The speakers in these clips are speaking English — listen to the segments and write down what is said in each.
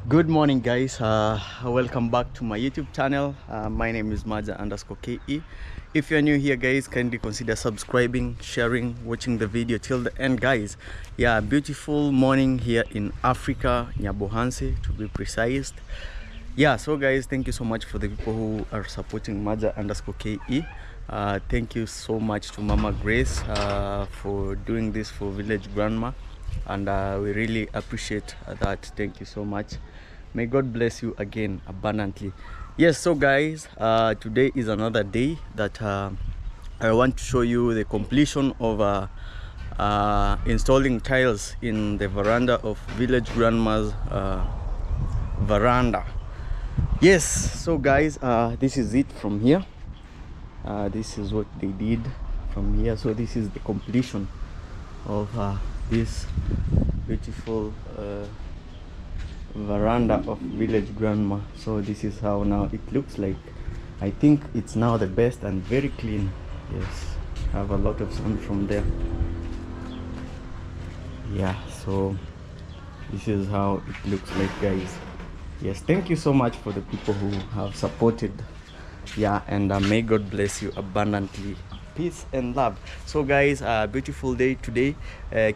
Good morning, guys. Welcome back to my YouTube channel. My name is Maja_KE. If you're new here, guys, kindly consider subscribing, sharing, watching the video till the end, guys. Yeah, beautiful morning here in Africa, Nyabohanse to be precise. Yeah, so guys, thank you so much for the people who are supporting Maja_KE. Thank you so much to Mama Grace for doing this for Village Grandma, and we really appreciate that. Thank you so much. May God bless you again abundantly. Yes, so guys, today is another day that I want to show you the completion of installing tiles in the veranda of Village Grandma's veranda. Yes, so guys, this is it from here. This is what they did from here. So this is the completion of this beautiful veranda of Village Grandma. So this is how now it looks like. I think it's now the best and very clean. Yes, have a lot of sun from there. Yeah, so this is how it looks like, guys. Yes, thank you so much for the people who have supported. Yeah, and may God bless you abundantly. Peace and love. So guys, beautiful day today.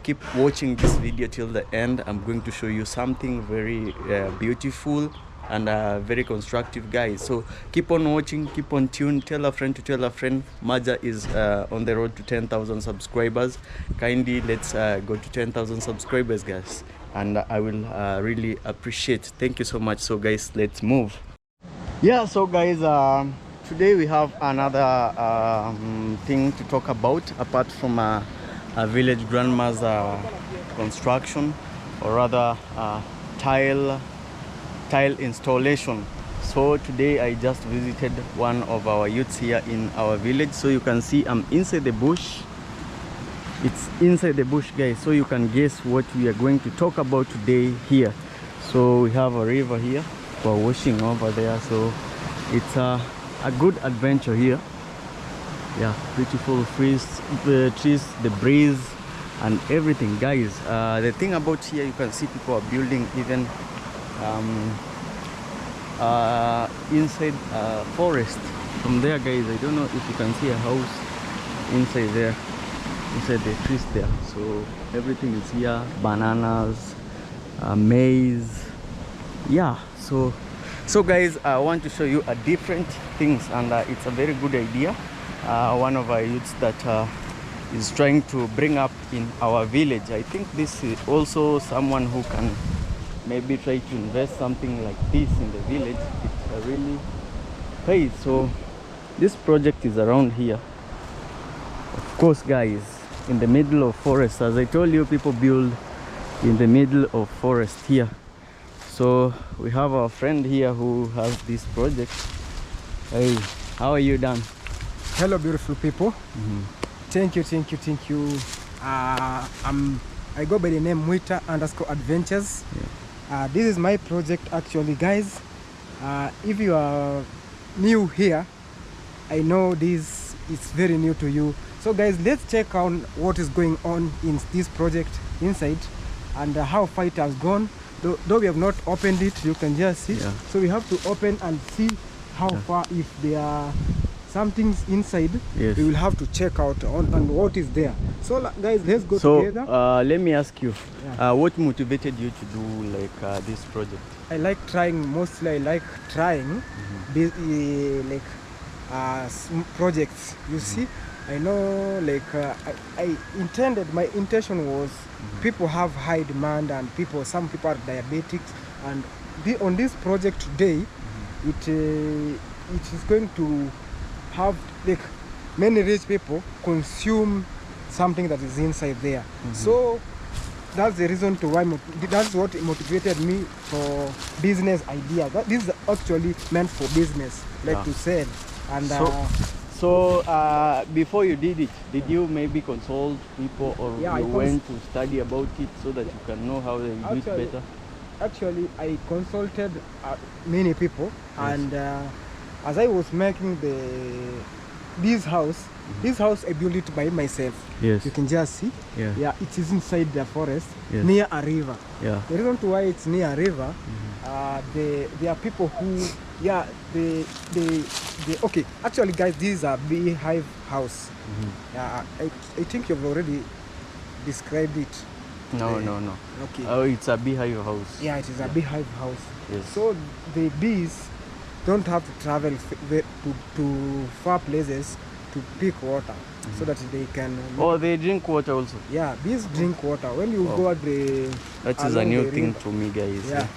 Keep watching this video till the end. I'm going to show you something very beautiful and very constructive, guys. So keep on watching, keep on tuned. Tell a friend to tell a friend. Maja is on the road to 10,000 subscribers. Kindly let's go to 10,000 subscribers, guys, and I will really appreciate. Thank you so much. So guys, let's move. Yeah, so guys, today we have another thing to talk about apart from a Village Grandma's construction, or rather tile installation. So today I just visited one of our youths here in our village. So you can see I'm inside the bush. It's inside the bush, guys, so you can guess what we are going to talk about today here. So we have a river here, we're washing over there, so it's a good adventure here. Yeah, beautiful trees, the breeze and everything, guys. The thing about here, you can see people are building even inside forest from there, guys. I don't know if you can see a house inside there, inside the trees there. So everything is here, bananas, maize. Yeah, so guys, I want to show you a different things, and it's a very good idea. One of our youths that is trying to bring up in our village. I think this is also someone who can maybe try to invest something like this in the village. It really pays. So this project is around here, of course, guys, in the middle of forest. As I told you, people build in the middle of forest here. So we have our friend here who has this project. Hey, how are you, Dan? Hello, beautiful people. Thank you. I go by the name Mwita_Adventures. Yeah. This is my project actually, guys. If you are new here, I know this is very new to you. So guys, let's check on what is going on in this project inside and how far it has gone. though we have not opened it, you can just see. Yeah. So we have to open and see how far, if there are something's inside. Yes. We will have to check out on what is there. So guys, let's go So together. let me ask you, Yeah. what motivated you to do like this project? I like trying, mostly I like trying like projects, you see. I know, like my intention was people have high demand, and some people are diabetics, and on this project today, it is going to have like many rich people consume something that is inside there. So that's the reason to why that's what motivated me for business idea. This is actually meant for business, like to sell. And so before you did it, did you maybe consult people, or you went to study about it so that you can know how they do it better? Actually, I consulted many people, and as I was making this house I built it by myself. Yes. You can just see. Yeah. It is inside the forest, near a river. Yeah. The reason why it's near a river, there are people who, okay, actually guys, this is a beehive house. I think you've already described it. No. Okay. Oh, it's a beehive house. Yeah, it is a beehive house. Yes. So the bees don't have to travel to far places to pick water, so that they can. Oh, they drink water also. Yeah, bees drink water. When you go at that is a new thing to me, guys. Yeah.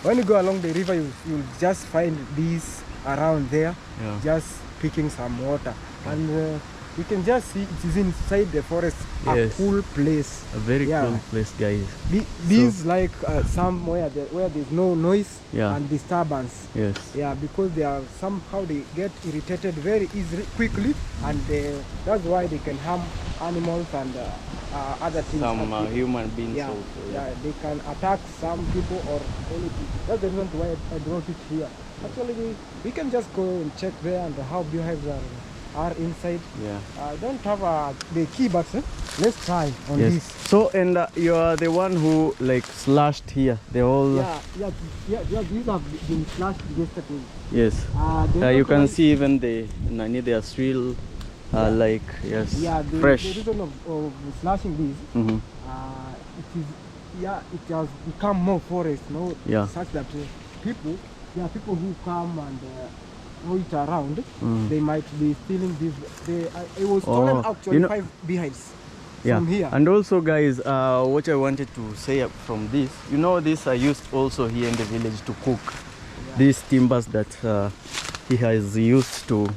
When you go along the river, you'll just find bees around there, just picking some water, and you can just see it is inside the forest, a cool place. A very cool place, guys. Bees like somewhere where there's no noise and disturbance. Yes. Yeah, because somehow they get irritated very easily, quickly, and that's why they can harm animals and other things. Some human beings also. Yeah, they can attack some people or anything. That's the reason why I brought it here. Actually, we can just go and check there and how beehives are inside. Yeah. I don't have the key, but let's try on this. So, and you are the one who like slashed here the whole. Yeah. These have been slashed yesterday. Yes. You can see even they are still like fresh. The reason of slashing these, it has become more forest, such that people who come and throw it around, they might be stealing this. I was stolen actually 5 beehives from here. And also, guys, what I wanted to say from this, these are used also here in the village to cook. These timbers that he has used to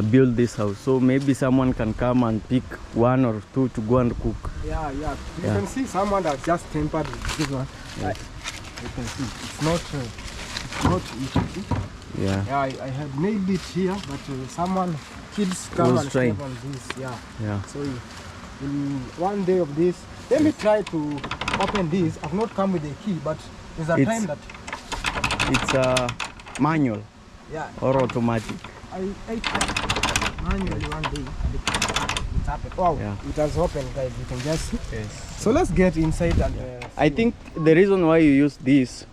build this house. So maybe someone can come and pick 1 or 2 to go and cook. Yeah. You can see someone that just tempered with this one. Yes. You can see it's not easy. Yeah. I had made it here, but someone kids come and step on this. Yeah. So in one day of this, let me try to open this. I've not come with a key, but there's a time that it's a manual or automatic. I tried manually one day and it happened. Wow, it has opened, guys. You can just see. Yes. So let's get inside and I think the reason why you use this,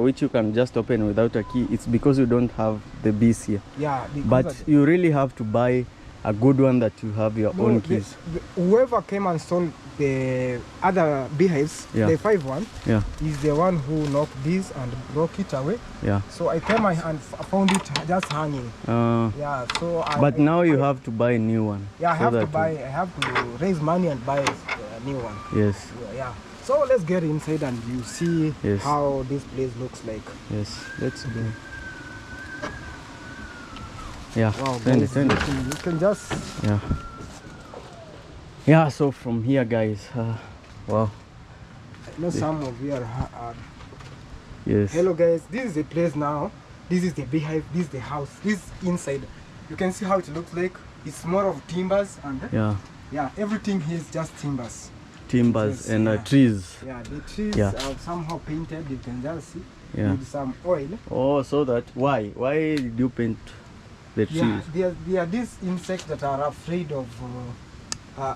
which you can just open without a key, it's because you don't have the bees here. Yeah. But you really have to buy a good one that you have your own keys. Whoever came and stole the other beehives, the 5 one, is the one who knocked this and broke it away. Yeah. So I came and found it just hanging. So but now you have to buy a new one. Yeah, I have to raise money and buy a new one. Yes. Yeah. So let's get inside and you see how this place looks like. Yes, let's go. Yeah, wow, send it. You can just... Yeah, so from here, guys, wow. I know some of you are... Yes. Hello, guys. This is the place now. This is the beehive. This is the house. This is inside. You can see how it looks like. It's more of timbers and... Yeah, everything here is just timbers. Timbers and trees. Yeah, the trees are somehow painted. You can just see with some oil. Oh, so that why did you paint the trees? There are these insects that are afraid of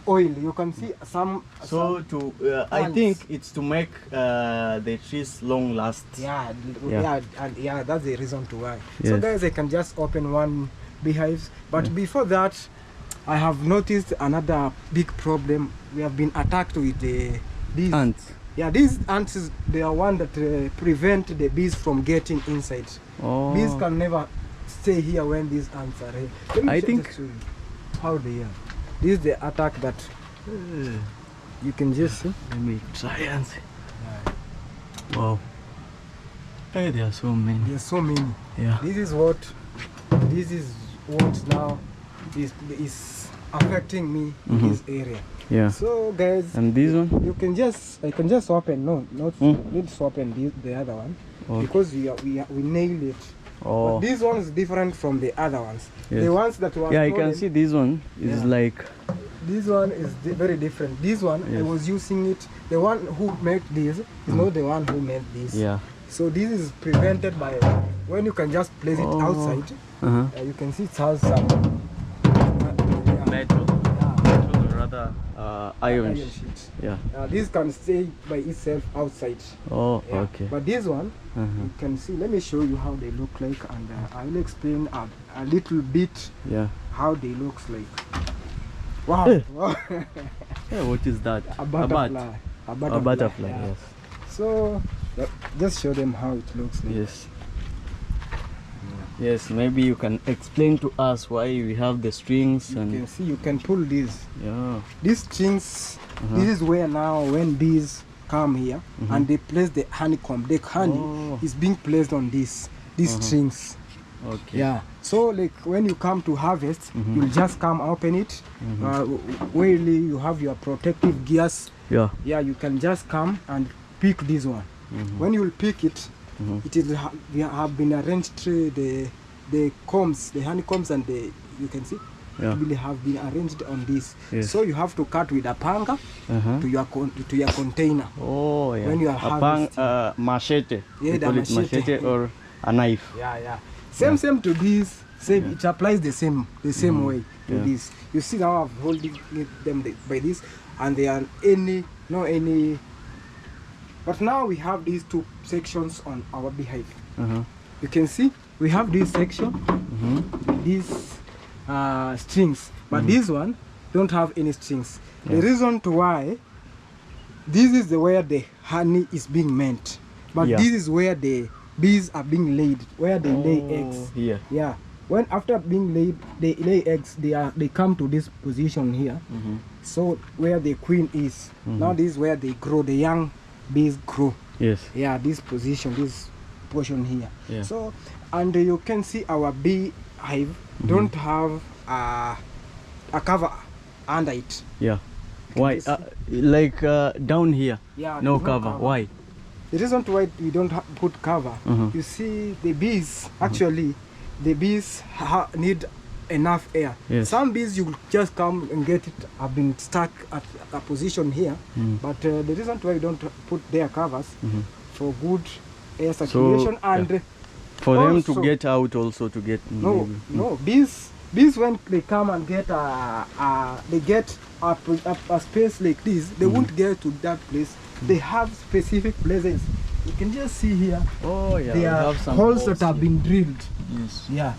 oil. You can see some. So some I ants. think it's to make the trees long last. Yeah, Yeah. and yeah, that's the reason to why. So Yes. guys, I can just open one beehives, but before that, I have noticed another big problem. We have been attacked with these Ants. Yeah, these ants they are one that prevent the bees from getting inside. Oh. Bees can never stay here when these ants are here. Let me I just think- show you how they are. This is the attack that you can just see. Let me try and see. Wow. Hey, there are so many. There's so many. Yeah. This is what now is affecting me in this area. Yeah. So guys, And this one? I can just open. No, not let's open the other one Okay. because we nailed it. Oh. But this one is different from the other ones. Yes. The ones that were Yeah, you stolen, can see this one is Yeah. like. This one is very different. This one I Yes. was using it. The one who made this is not the one who made this. Yeah. So this is prevented by when you can just place it Oh. outside. Uh-huh. You can see it has some Metal. yeah, Metal or rather iron. iron sheet. Yeah. This can stay by itself outside. Oh, Yeah. okay. But this one, Uh-huh. you can see. Let me show you how they look like, and I will explain a little bit Yeah. how they looks like. Wow! Eh. Wow. Yeah, what is that? A butterfly. A butterfly. A butterfly, yeah. yes. So just show them how it looks like. Yes. Yes, maybe you can explain to us why we have the strings You can and see you can pull these. yeah. These strings. This is where now when bees come here and they place the honeycomb, the honey Oh. is being placed on these strings. Okay. Yeah. So like when you come to harvest, you'll just come open it. Where you have your protective gears. Yeah. Yeah, you can just come and pick this one. When you will pick it, it is we have been arranged through the combs, the honeycombs, and you can see Yeah. will have been arranged on this. Yes. So you have to cut with a panga Uh-huh. to your container. Oh, yeah. When you are a pang, harvesting. machete. Yeah, We the call it machete. machete or a knife. Yeah. Same to this. Same. It applies the same way to Yeah. this. You see now I'm holding them by this, and there are no any. But now we have these two sections on our beehive. Uh-huh. You can see we have this section, these strings, but this one don't have any strings. The reason to why this is where the honey is being meant, but Yeah. this is where the bees are being laid, where they lay eggs. Here. Yeah. When after being laid, they lay eggs. They come to this position here. So where the queen is now, this is where they grow. The young bees grow. Yes. Yeah, this position, this portion here. Yeah. So, and you can see our beehive don't have a cover under it. Yeah. Why? this- Like down here. Yeah, No there's cover. Why? The reason why we don't put cover, you see, the bees actually, the bees need enough air. Yes. Some bees you just come and get it have been stuck at a position here, but the reason why we don't put their covers for good air circulation and For them to also- get out, also to get. no bees when they come and get a space like this, they won't get to that place. They have specific places. You can just see here. Oh yeah. we There are have some holes that have here. been drilled. Yes. Yeah,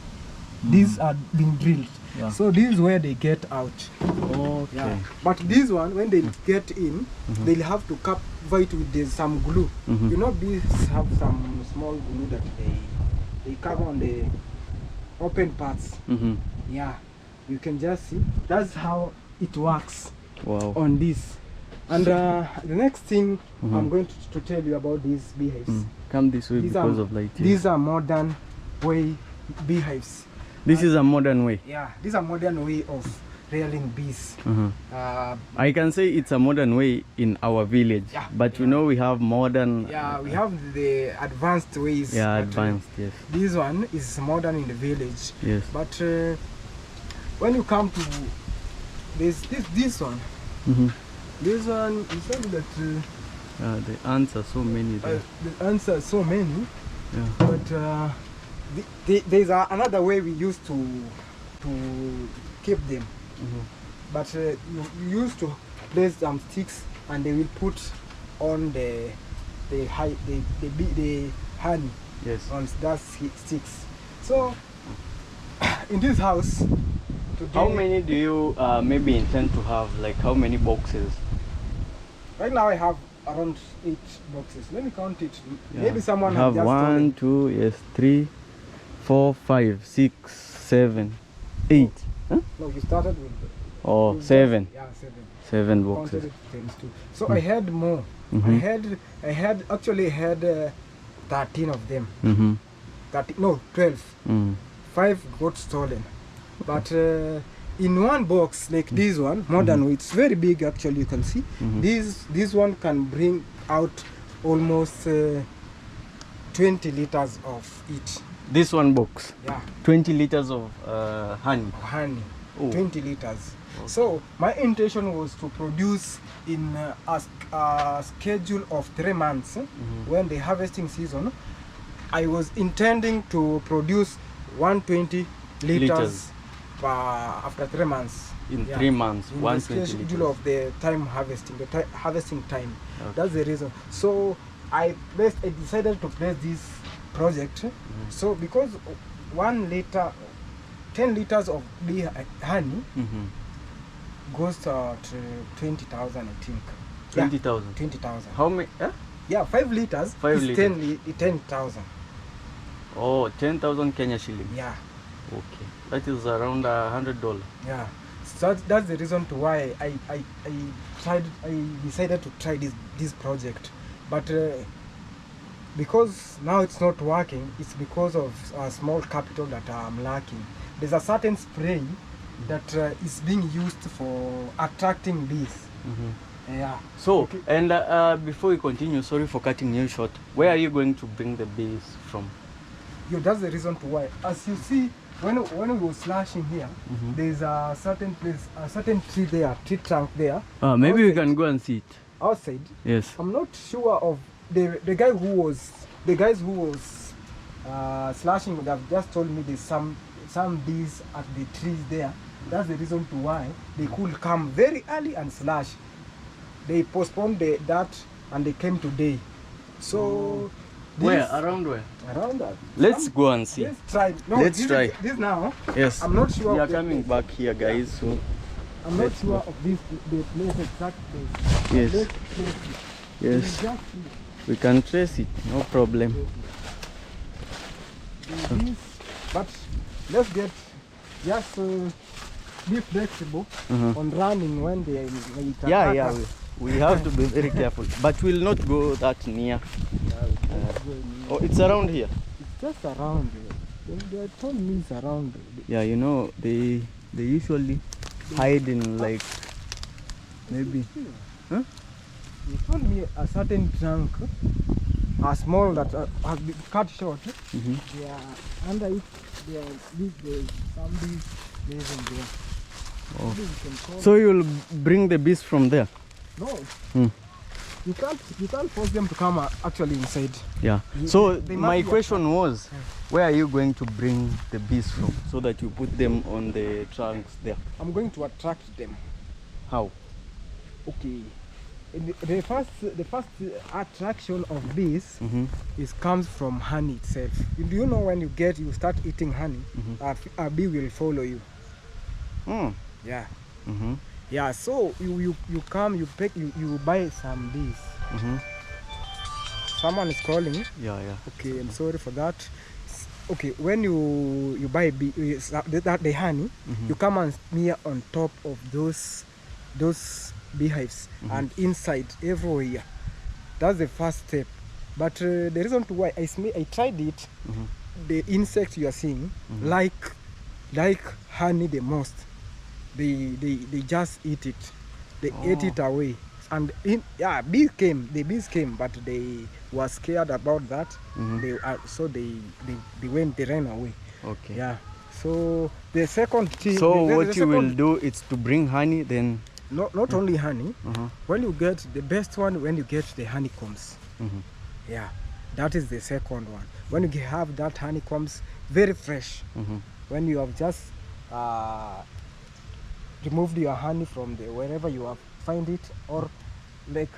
these are being drilled. Yeah. So this is where they get out. Okay. Yeah. But this one, when they get in, they'll have to cover it with some glue. You know, bees have some small glue that they cover on the open parts. Yeah, you can just see. That's how it works Wow. on this. And the next thing I'm going to tell you about these beehives. Come this way These because are, of light. here. These are modern way beehives. This is a modern way. Yeah, these are modern way of rearing bees. I can say it's a modern way in our village, Yeah, but you know we have modern. Yeah, we have the advanced ways. Yeah, but, advanced. Yes. This one is modern in the village. Yes. But when you come to this one, this one, you said that The ants are so many there. the ants are so many. Yeah. But there's another way we used to keep them. but you used to place some sticks and they will put on the honey Yes. on that sticks. So in this house today, How many do you maybe intend to have? Like how many boxes? right now I have around 8 boxes. Let me count it. Yeah. Maybe someone You have has just 1, 2, yes, 3, 4, 5, 6, 7, 8. Huh? No, you started with Oh, you 7. yeah, 7. 7 Counted boxes. it times 2. So I had more. Mhm. I had actually had 13 of them. Mm-hmm. 13, no, 12. Mm. 5 got stolen. But in one box like this one, modern, it's very big actually. You can see this one can bring out almost 20 liters of it. This one box. Yeah, 20 liters of honey. honey. Oh. 20 liters. So my intention was to produce in a schedule of 3 months. When the harvesting season, I was intending to produce 120 liters after 3 months. In 3 months, in the 120 schedule liters. of the time harvesting, harvesting time. Okay. That's the reason. So I decided to place this project. So because 1 liter, 10 liters of bee honey goes to 20,000, I think. 20,000. Yeah, 20,000. How many? Yeah, 5 liters 5 is liters. 10,000. Oh, 10,000 Kenya shilling. Yeah, Okay, that is around $100. yeah. So that's the reason to why I decided to try this project. But because now it's not working, it's because of small capital that I'm lacking. There's a certain spray that is being used for attracting bees. Yeah. So, Okay. and before we continue, sorry for cutting you short. Where are you going to bring the bees from? Yeah, that's the reason to why. As you see, when we were slashing here, there's a certain place, a certain tree there, tree trunk there. Maybe we outside- can go and see it. outside. Yes. I'm not sure of the guys who was slashing. They have just told me there's some bees at the trees there. That's the reason to why they could come very early and slash. They postponed that and they came today. So Where? Around where? around that. Let's go and see. Let's try. No, Let's try. This now. Yes. I'm not sure. We are of the coming place. back here, guys. So I'm not let's sure go. of this the place, exact place. Yes. Let's trace it. Yes, Just we can trace it. No problem. this, but let's get just be flexible on running when they attack Yeah, us. we have to be very careful, but we'll not go that near. Oh, it's around here. It's just around here. They told me it's around. Yeah, you know, they usually hide in like maybe. Huh? They told me a certain trunk, a small that has been cut short. Yeah, under it there are some bees living there. Oh. Maybe we can call So you'll bring the bees from there? no. Hmm. You can't force them to come actually inside. Yeah. You- So they must my be question was, where are you going to bring the bees from so that you put them on the trunks there? I'm going to attract them. How? Okay. The first attraction of bees comes from honey itself. Do you know when you start eating honey, a bee will follow you. Yeah. Yeah. So you come, you pick, you buy some bees. Someone is calling. Yeah. Okay, I'm sorry for that. Okay, when you buy the honey, you come and smear on top of those beehives and inside everywhere. That's the first step. But the reason to why I tried it, the insects you are seeing like honey the most. They just eat it. They ate it away. And the bees came, but they were scared about that. So they ran away. Okay. Yeah. So the second thing. So what you will do is to bring honey, then. Not only honey. When you get the best one, when you get the honeycombs. Yeah, that is the second one. When you have that honeycombs, very fresh. When you have just removed your honey from the wherever you have find it, or like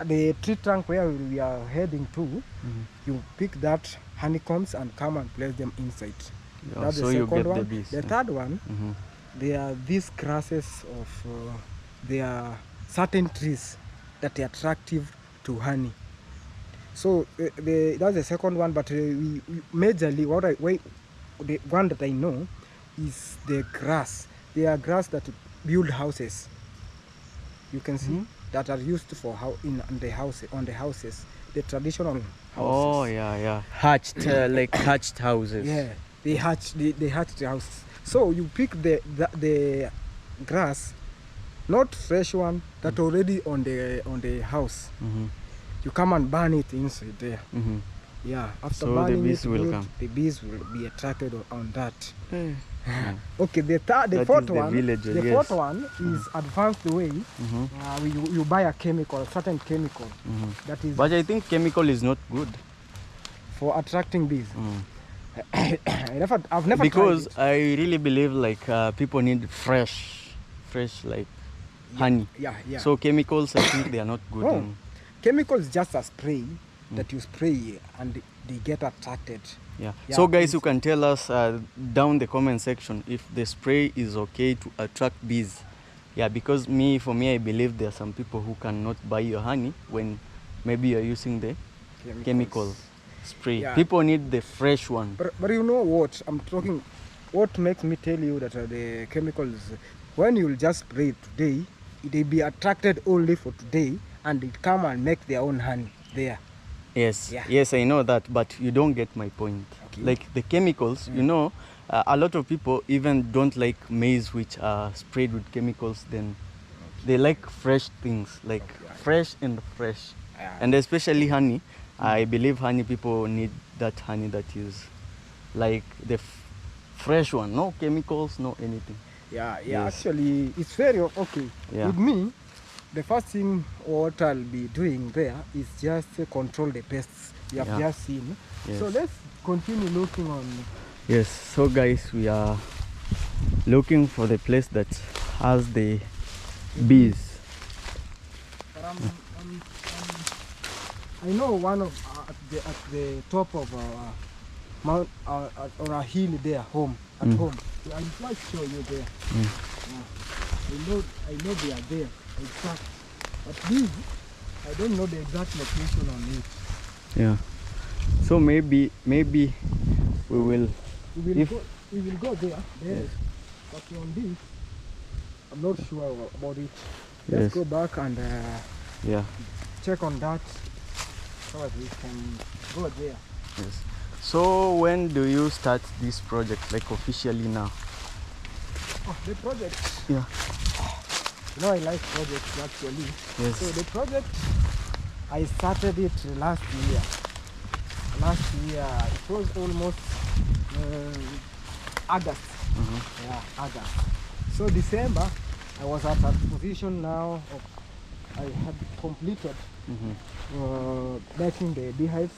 the tree trunk where we are heading to, you pick that honeycombs and come and place them inside. Yeah, That's so the you second get one. the bees. The third one, there are these grasses of there are certain trees that are attractive to honey. So that's the second one, but we majorly the one that I know is the grass. They are grass that build houses. You can see that are used for on the houses, the traditional houses. Oh yeah, hatched like hatched houses. Yeah, they hatch the houses. So you pick the grass, not fresh one that already on the house. You come and burn it inside there. Yeah, after So burning the bees it, will come. the bees will be attracted on that. Okay, the that fourth is the one. villager, The yes. fourth one is advanced way. You buy a chemical, certain chemical that is But I think chemical is not good. for attracting bees. I've never Because tried I really believe like people need fresh like honey. Yeah. So chemicals, I think they are not good. Oh, chemical is just a spray that you spray and they get attracted. Yeah. Yeah, So guys, you can tell us down the comment section if the spray is okay to attract bees. Yeah, because for me, I believe there are some people who cannot buy your honey when maybe you're using the chemical spray. Yeah. People need the fresh one. But you know what I'm talking? What makes me tell you that the chemicals, when you'll just spray it today, they be attracted only for today, and they come and make their own honey there. Yes, Yeah. yes, I know that, but you don't get my point. Okay. Like the chemicals, you know, a lot of people even don't like maize which are sprayed with chemicals. Then they like fresh things, like fresh and fresh, and especially honey. I believe honey, people need that honey that is like the fresh one, no chemicals, no anything. Yeah. Yes. Actually, it's very okay. Yeah. With me, the first thing what I'll be doing there is just control the pests you have just seen. Yes. So let's continue looking on. Yes, so guys, we are looking for the place that has the bees. But I know one of at the top of our mount on a hill there, home. I'll try to show you there. I know they are there, exact. But these, I don't know the exact location on it. Yeah. So maybe we will. We will go there. Yes. But on this, I'm not sure about it. Let's go back and check on that so that we can go there. Yes. So when do you start this project, like officially now? Oh, the project. Yeah. You know, I like projects actually. Yes. So the project, I started it last year. Last year, it was almost August. Yeah, August. So December, I was at a position now of, I had completed making the beehives.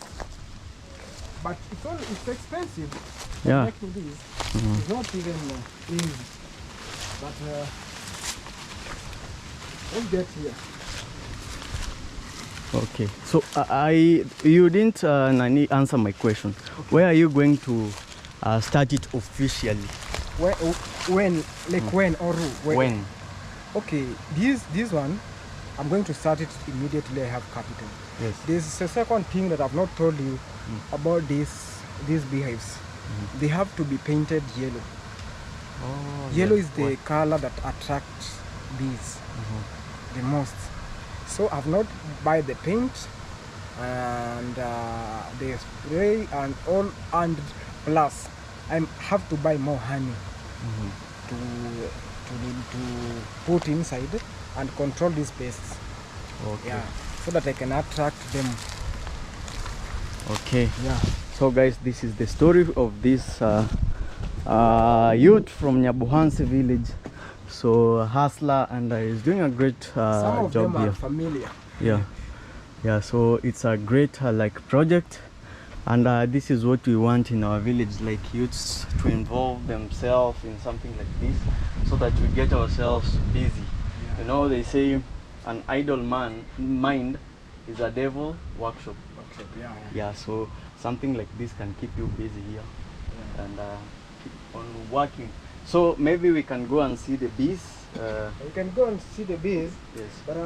But it's expensive. Yeah. Making these is not even easy. But let's get here. Okay. So you didn't Nani answer my question. Okay. Where are you going to start it officially? When or who? When? Okay, this one, I'm going to start it immediately I have capital. Yes. There's a second thing that I've not told you about these beehives. They have to be painted yellow. Oh, Yellow is the color that attracts bees the most. So I've not buy the paint and the spray and all, and plus I have to buy more honey to put inside and control these pests. Okay. Yeah, so that I can attract them. Okay. Yeah. So guys, this is the story of this youth from Nyabuhansi village. So hustler, and he's doing a great Some of job them are here. familiar. Yeah. So it's a great like project, And this is what we want in our village, like youths to involve themselves in something like this, so that we get ourselves busy. Yeah. You know, they say an idle mind is a devil workshop. Yeah. Yeah, so something like this can keep you busy here, Yeah. and keep on working. So maybe we can go and see the bees. You can go and see the bees. Yes. But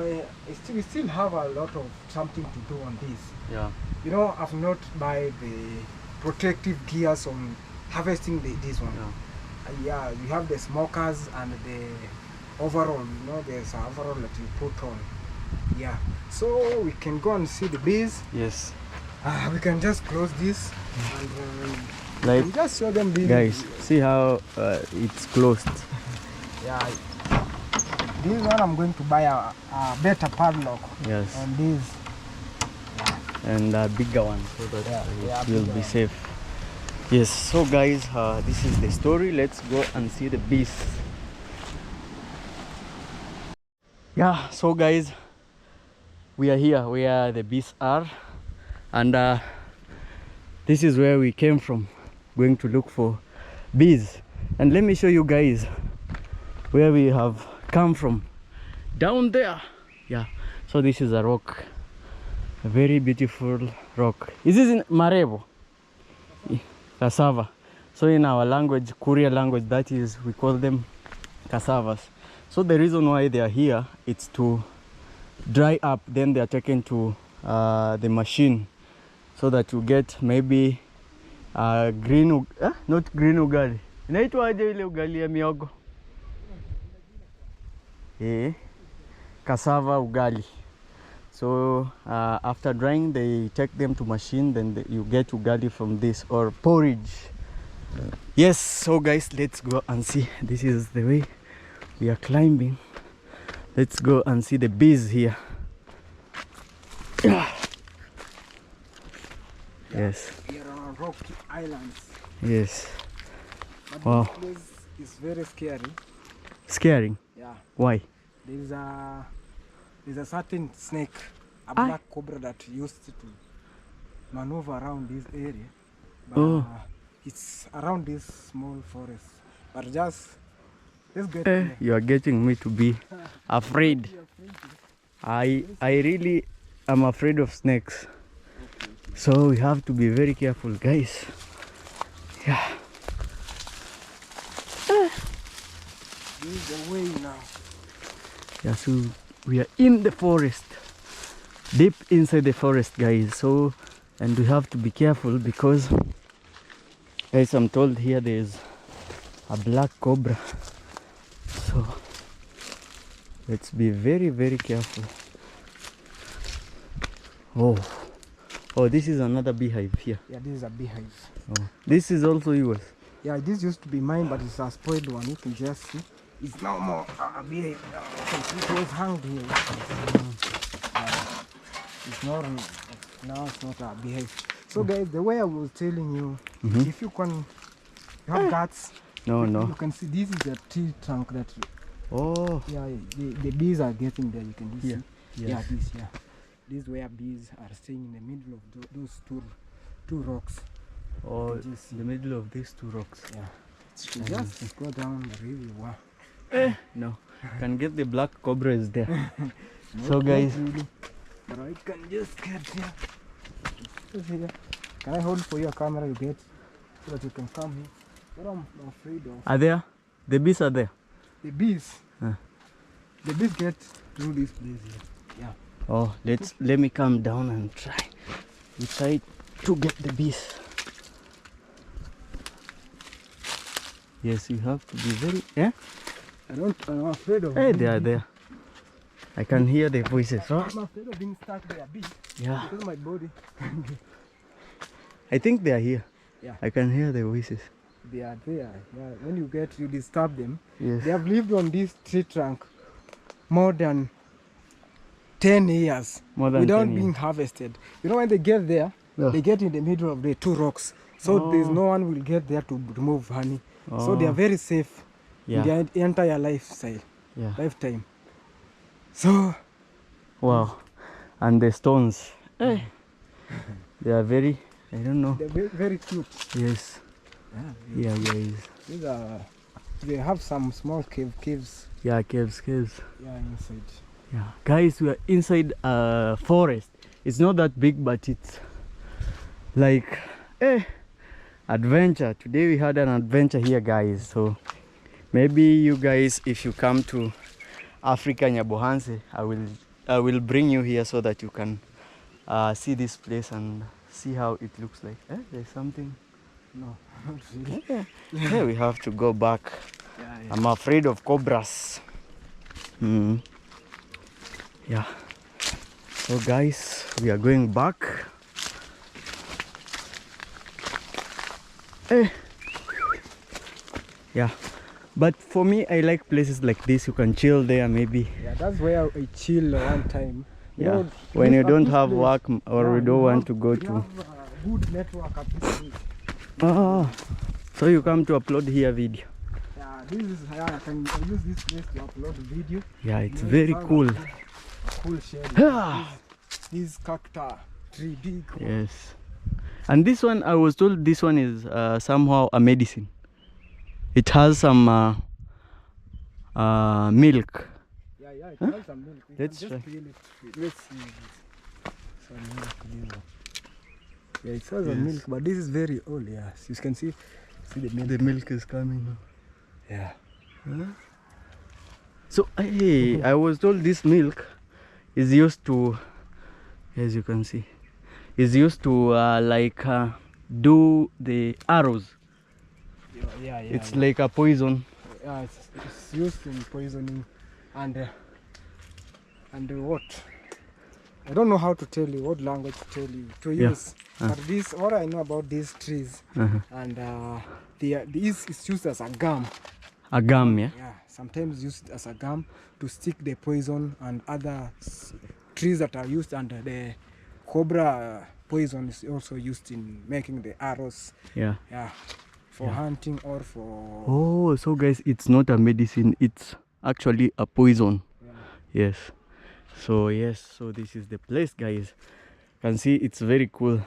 we still have a lot of something to do on this. Yeah. You know, I've not buy the protective gears on harvesting this one. Yeah. Yeah, we have the smokers and the overall. You know, there's an overall that you put on. Yeah. So we can go and see the bees. Yes. We can just close this and Like, we just show them bees. guys, see how it's closed. Yeah. This one I'm going to buy a better padlock. Yes. On this. And a bigger one, so that it will be one. safe. Yes. So guys, this is the story. Let's go and see the bees. Yeah. So guys, we are here where the bees are, and this is where we came from, going to look for bees. And let me show you guys where we have come from, down there. Yeah, so this is a rock, a very beautiful rock. Is this in Marebo? Cassava. So in our language, Korea language, that is, we call them cassavas. So the reason why they are here, it's to dry up, then they are taken to the machine, so that you get maybe green, not green ugali. Inaitwaje ile ugali ya miogo? Cassava ugali. So after drying, they take them to machine, then you get ugali from this, or porridge. Yes. So guys, let's go and see. This is the way we are climbing. Let's go and see the bees here. Yes. We are on rocky islands. Yes. But Wow. this place is very scary. Scaring. Yeah. Why? There's a certain snake, a black cobra that used to maneuver around this area. But it's around this small forest. But just let's get there. You are getting me to be afraid. I really am afraid of snakes. So we have to be very careful, guys. Yeah. This is the way now. Yeah, so we are in the forest, deep inside the forest, guys. So, and we have to be careful because, guys, I'm told here there's a black cobra. So let's be very, very careful. Oh, this is another beehive here. Yeah, this is a beehive. Oh, this is also yours. Yeah, this used to be mine, but it's a spoiled one. You can just see. It's no more a beehive. It was hanged here. It's not. Now it's not a beehive. So guys, the way I was telling you, if you have guts. No. You can see this is a tree trunk that. Oh. Yeah, the bees are getting there. You can see. Yes. Yeah, this. Yeah, this is where bees are staying in the middle of those two rocks. Oh, the middle of these two rocks. Yeah. So just go down the river. Wow. No, can get the black cobra is there. So guys, really. But I can just get here. Here. Can I hold for your camera you get so that you can come here? What I'm afraid of. are there? The bees are there. The bees. Huh. The bees get through this place here. Yeah. Oh, let me come down and try. We try to get the bees. Yes, you have to be very. I'm afraid of. Hey, they are there. I can hear the voices. Oh. I'm afraid of being stuck there, bee. Yeah. Because of my body. I think they are here. Yeah. I can hear the voices. They are there. Yeah. When you disturb them. Yes. They have lived on this tree trunk more than 10 years More than without 10 years. being harvested. You know, when they get there, they get in the middle of the two rocks. So there's no one will get there to remove honey. So they are very safe in their entire lifestyle, lifetime. So, wow. And the stones, they are very I don't know. They're very, very cute. Yes. Yeah, guys. These are. They have some small caves. Yeah, caves. Yeah, inside. Yeah, guys, we are inside a forest. It's not that big, but it's like adventure. Today we had an adventure here, guys. So maybe you guys, if you come to Africa, Nyabohanse, I will bring you here so that you can see this place and see how it looks like. There's something. No, not really. Yeah, we have to go back. Yeah. I'm afraid of cobras. Yeah. So guys, we are going back. Yeah. But for me, I like places like this. You can chill there, maybe. Yeah, that's where I chill one time. Yeah. When you don't have work or we don't want to go to. Have good network at this place. So you come to upload here video. Yeah, this is I can use this place to upload video. Yeah, it's very cool. Cool shade. This cactus tree, big one. Yes. And this one, I was told this one is somehow a medicine. It has some milk. Yeah, it has some milk. Let's try. Let's see. Some milk. Yeah, it has some milk, but this is very old. Yeah, so you can see the milk. The milk is coming now. Yeah. So hey, I was told this milk is used to, as you can see, is used to do the arrows. Yeah. It's like a poison. Yeah, it's used in poisoning and what? I don't know how to tell you what language to use. But this, what I know about these trees, and this is used as a gum. A gum, yeah. Yeah, sometimes used as a gum to stick the poison, and other trees that are used, and the cobra poison is also used in making the arrows. Yeah. Yeah, for hunting or for. Oh, so guys, it's not a medicine. It's actually a poison. Yeah. Yes. So yes, so this is the place, guys. You can see it's very cool.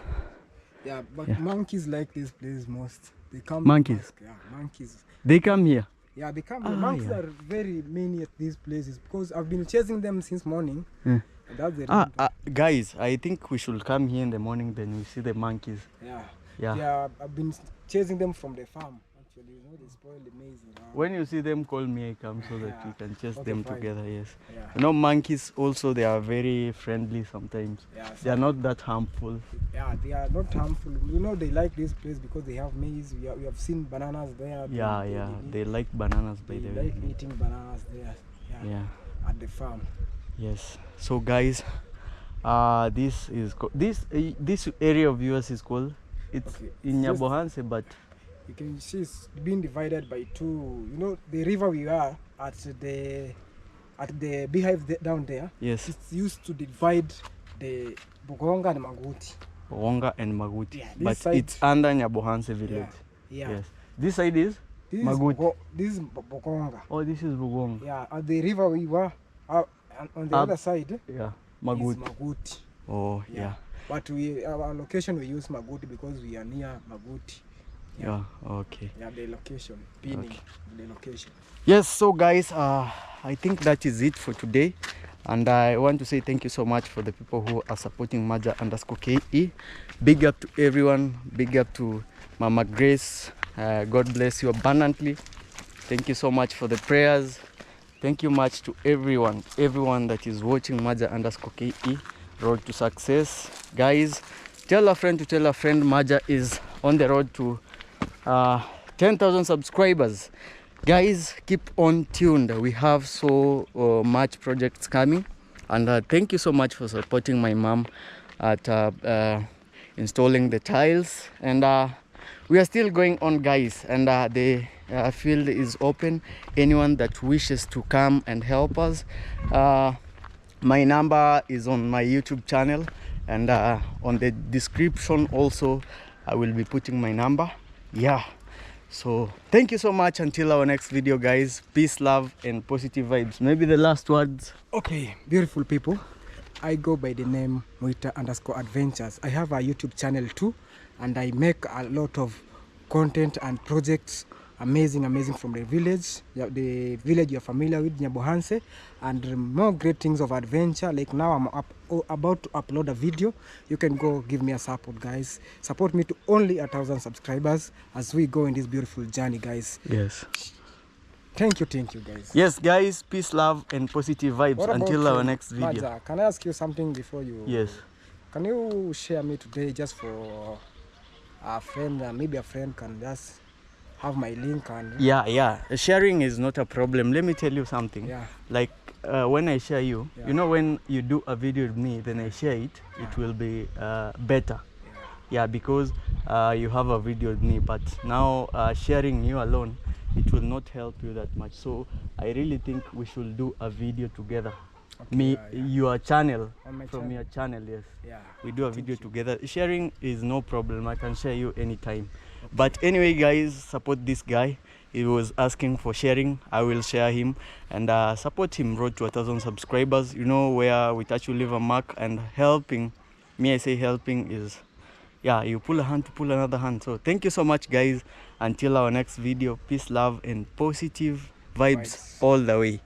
Yeah, but monkeys like this place most. They come. Monkeys. Monkeys. They come here. Yeah, they come. Monkeys are very many at these places because I've been chasing them since morning. And that's the reason. Guys, I think we should come here in the morning. Then we see the monkeys. Yeah. I've been chasing them from the farm. Actually, they spoil the maize. When you see them, call me. I come so that we can chase them together. Yes. Yeah. You know, monkeys also, they are very friendly sometimes. Yeah, they are not that harmful. Yeah, they are not harmful. You know, they like this place because they have maize. We have seen bananas there. They like bananas by the way. They like eating bananas there. Yeah. At the farm. Yes. So guys, this area of yours is called. It's in Nyabohanse, but you can see it's being divided by two. You know, the river we are at the beehive down there. Yes. It's used to divide the Bugonga and Maguti. Bugonga and Maguti. Yeah, but side, it's under Nyabohanse village. Yeah. Yes. This side is Maguti. This is Bugonga. Oh, this is Bugonga. Yeah. At the river we were on the other side. Yeah. Maguti. Maguti. Oh, yeah. But our location we use Maguti because we are near Maguti. Yeah, okay. Yeah, the location. The location. Yes, so guys, I think that is it for today. And I want to say thank you so much for the people who are supporting Maja_KE. Big up to everyone. Big up to Mama Grace. God bless you abundantly. Thank you so much for the prayers. Thank you much to everyone that is watching Maja_KE. Road to success. Guys, tell a friend to tell a friend. Maja is on the road to 10,000 subscribers. Guys, keep on tuned. We have so much projects coming, and thank you so much for supporting my mom at installing the tiles. And we are still going on, guys, and the field is open. Anyone that wishes to come and help us, my number is on my YouTube channel, and on the description also I will be putting my number. Yeah, so thank you so much. Until our next video, guys. Peace, love, and positive vibes. Maybe the last words. Okay, beautiful people, I go by the name Mwita_adventures. I have a YouTube channel too, and I make a lot of content and projects, amazing from the village. The village you're familiar with, Nyabohanse, and more great things of adventure. Like now I'm about to upload a video. You can go give me a support, guys. Support me to only 1,000 subscribers as we go in this beautiful journey, guys. Yes. Thank you, guys. Yes, guys, peace, love, and positive vibes until our next video. Maja, can I ask you something before you? Yes. Can you share me today just for a friend? Maybe a friend can just have my link and. Yeah. Sharing is not a problem. Let me tell you something. Yeah. Like when I share you, Yeah. you know, when you do a video with me, then I share it, it will be better. Yeah, because you have a video with me, but now sharing you alone, it will not help you that much. So I really think we should do a video together. Okay, Your channel, On my from channel. your channel, yes. Yeah. We do a video together. Sharing is no problem. I can share you anytime. But anyway, guys, support this guy. He was asking for sharing. I will share him and support him. Road to 1,000 subscribers. You know, where we touch, you leave a mark, and helping. Me, I say helping is, yeah, you pull a hand to pull another hand. So thank you so much, guys. Until our next video, peace, love, and positive vibes all the way.